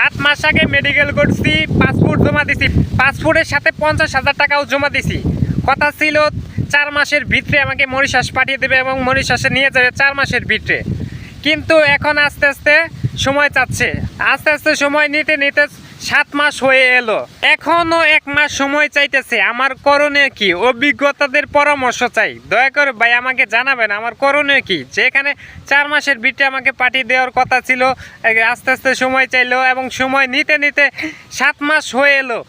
7 মাস আগে মেডিকেল করছি, পাসপোর্ট জমা দিছি, পাসপোর্টের সাথে 50,000 টাকাও জমা দিছি। কথা ছিল 4 মাসের ভিতরে আমাকে মরিশাস পাঠিয়ে দেবে এবং মরিশাসে নিয়ে যাবে 4 মাসের ভিতরে। কিন্তু এখন আস্তে আস্তে সময় চাচ্ছে, আস্তে আস্তে সময় নিতে নিতে 7 মাস হয়ে এলো, এখনো 1 মাস সময় চাইতেছে। আমার করণীয় কি? অভিজ্ঞতাদের পরামর্শ চাই, দয়া করে ভাই আমাকে জানাবেন আমার করণীয় কি। যেখানে 4 মাসের ভিতরে আমাকে পাঠিয়ে দেওয়ার কথা ছিল, আস্তে আস্তে সময় চাইলো এবং সময় নিতে নিতে 7 মাস হয়ে এলো,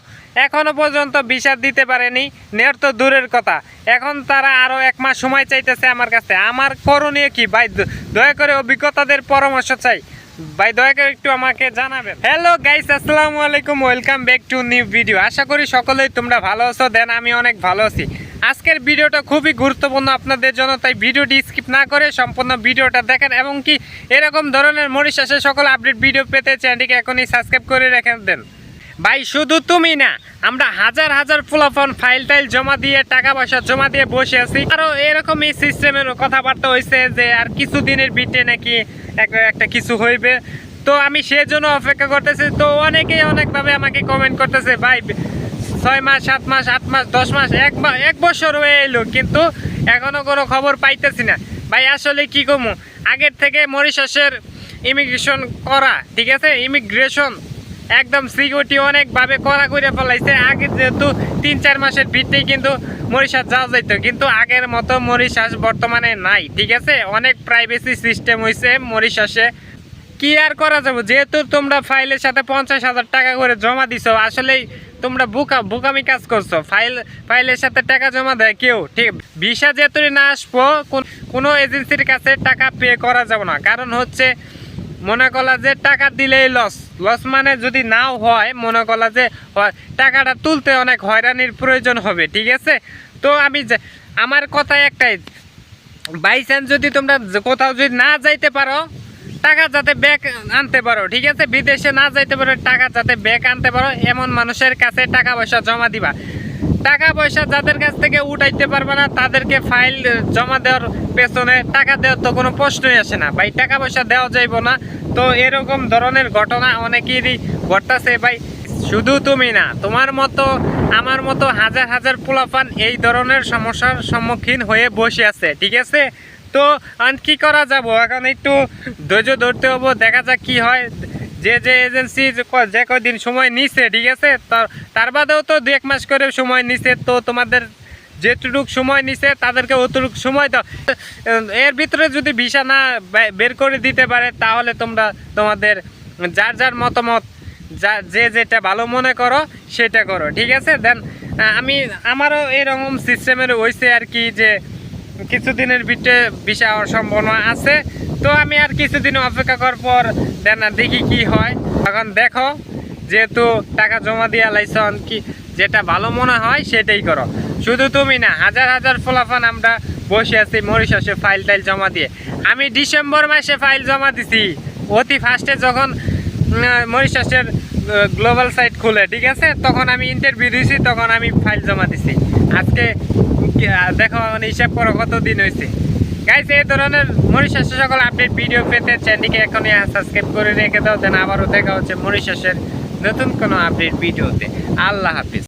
এখনো পর্যন্ত ভিসা দিতে পারেনি। নেওয়ার তো দূরের কথা, এখন তারা আরও 1 মাস সময় চাইতেছে আমার কাছে। আমার করণীয় কি ভাই? দয়া করে অভিজ্ঞতাদের পরামর্শ চাই ভাই, দয়া করে একটু আমাকে জানাবেন। হ্যালো গাইস, আসসালামু আলাইকুম, welcome back to new video. আশা করি সকলেই তোমরা ভালো আছো, দেন আমি অনেক ভালো আছি। আজকের ভিডিওটা খুবই গুরুত্বপূর্ণ আপনাদের জন্য, তাই ভিডিওটি স্কিপ না করে সম্পূর্ণ ভিডিওটা দেখেন এবং কি এরকম ধরনের মরিশাসের সকল আপডেট ভিডিও পেতে চ্যানেলটিকে এখনই সাবস্ক্রাইব করে রেখে দেন। ভাই শুধু তুমি না, আমরা হাজার হাজার ফুলাফোন ফাইল টাইল জমা দিয়ে টাকা পয়সা জমা দিয়ে বসে আছি। আরও এরকম এই সিস্টেমের কথাবার্তা হয়েছে যে আর কিছু দিনের ভিতরে নাকি একটা কিছু হইবে, তো আমি সেজন্য অপেক্ষা করতেছি। তো অনেকেই অনেকভাবে আমাকে কমেন্ট করতেছে, ভাই 6 মাস 7 মাস 8 মাস 10 মাস 1 বছর হয়ে এলো, কিন্তু এখনও কোনো খবর পাইতেছি না। ভাই আসলে কি কমু, আগের থেকে মরিশাসের ইমিগ্রেশন করা, ঠিক আছে, ইমিগ্রেশন একদম সিকিউরিটি অনেকভাবে করা করে ফেলাইছে। আগে যেহেতু 3-4 মাসের ভিতরেই কিন্তু মরিশাস যাওয়া যাইত, কিন্তু আগের মতো মরিশাস বর্তমানে নাই, ঠিক আছে। অনেক প্রাইভেসি সিস্টেম হয়েছে মরিশাসে, কি আর করা যাবে। যেহেতু তোমরা ফাইলের সাথে 50,000 টাকা করে জমা দিছো, আসলেই তোমরা বোকামি কাজ করছো। ফাইলের সাথে টাকা জমা দেয় কেউ, ঠিক। ভিসা যেহেতু না আসবো, কোনো এজেন্সির কাছে টাকা পে করা যাবে না। কারণ হচ্ছে মনে করা যে টাকা দিলেই লস মানে যদি নাও হয়, মনে করা যে টাকাটা তুলতে অনেক হয়রানির প্রয়োজন হবে, ঠিক আছে। তো আমার কথা একটাই, বাই চান্স যদি তোমরা কোথাও যদি না যাইতে পারো, টাকা যাতে ব্যাক আনতে পারো, ঠিক আছে। বিদেশে না যাইতে পারো, টাকা যাতে ব্যাক আনতে পারো, এমন মানুষের কাছে টাকা পয়সা জমা দিবা। টাকা পয়সা যাদের কাছ থেকে উঠাইতে পারবে না, তাদেরকে ফাইল জমা দেওয়ার পেছনে টাকা দেওয়ার তো কোনো প্রশ্নই আসে না ভাই, টাকা পয়সা দেওয়া যাইব না। তো এরকম ধরনের ঘটনা অনেকেরই ঘটতেছে ভাই। শুধু তুমি না, তোমার মতো আমার মতো হাজার হাজার পোলাপান এই ধরনের সমস্যার সম্মুখীন হয়ে বসে আছে, ঠিক আছে। তো কি করা যাব, এখন একটু ধৈর্য ধরতে হবো, দেখা যাক কি হয়। যে এজেন্সি যে কদিন সময় নিছে, ঠিক আছে, তার বাদেও তো 2-1 মাস করে সময় নিছে। তো তোমাদের যেটুকু সময় নিছে তাদেরকে অতটুকু সময় দাও। এর ভিতরে যদি ভিসা না বের করে দিতে পারে, তাহলে তোমরা তোমাদের যার যার মতামত, যে যেটা ভালো মনে করো সেটা করো, ঠিক আছে। দেন আমারও এরকম সিস্টেমের হয়েছে আর কি, যে কিছুদিনের ভিতরে ভিসা হওয়ার সম্ভাবনা আছে। তো আমি আর কিছুদিন অপেক্ষা করার পর দেন দেখি কি হয়। এখন দেখো, যেহেতু টাকা জমা দিয়ে লাইছন, কি যেটা ভালো মনে হয় সেটাই করো। শুধু তুমি না, হাজার হাজার ফলাফান আমরা বসে আছি মরিশাসে ফাইল টাইল জমা দিয়ে। আমি ডিসেম্বর মাসে ফাইল জমা দিছি, অতি ফার্স্টে যখন মরিশাসের গ্লোবাল সাইট খুলে, ঠিক আছে, তখন আমি ইন্টারভিউ দিয়েছি, তখন আমি ফাইল জমা দিছি। আজকে দেখো হিসাব করো কতদিন হয়েছে। গাইস, এই ধরনের মরিশাসের সকল আপডেট ভিডিও পেতে চ্যানেলটিকে এখনই সাবস্ক্রাইব করে রেখে দাও। দেন আবারও দেখা হচ্ছে মরিশাসের নতুন কোনো আপডেট ভিডিওতে। আল্লাহ হাফিজ।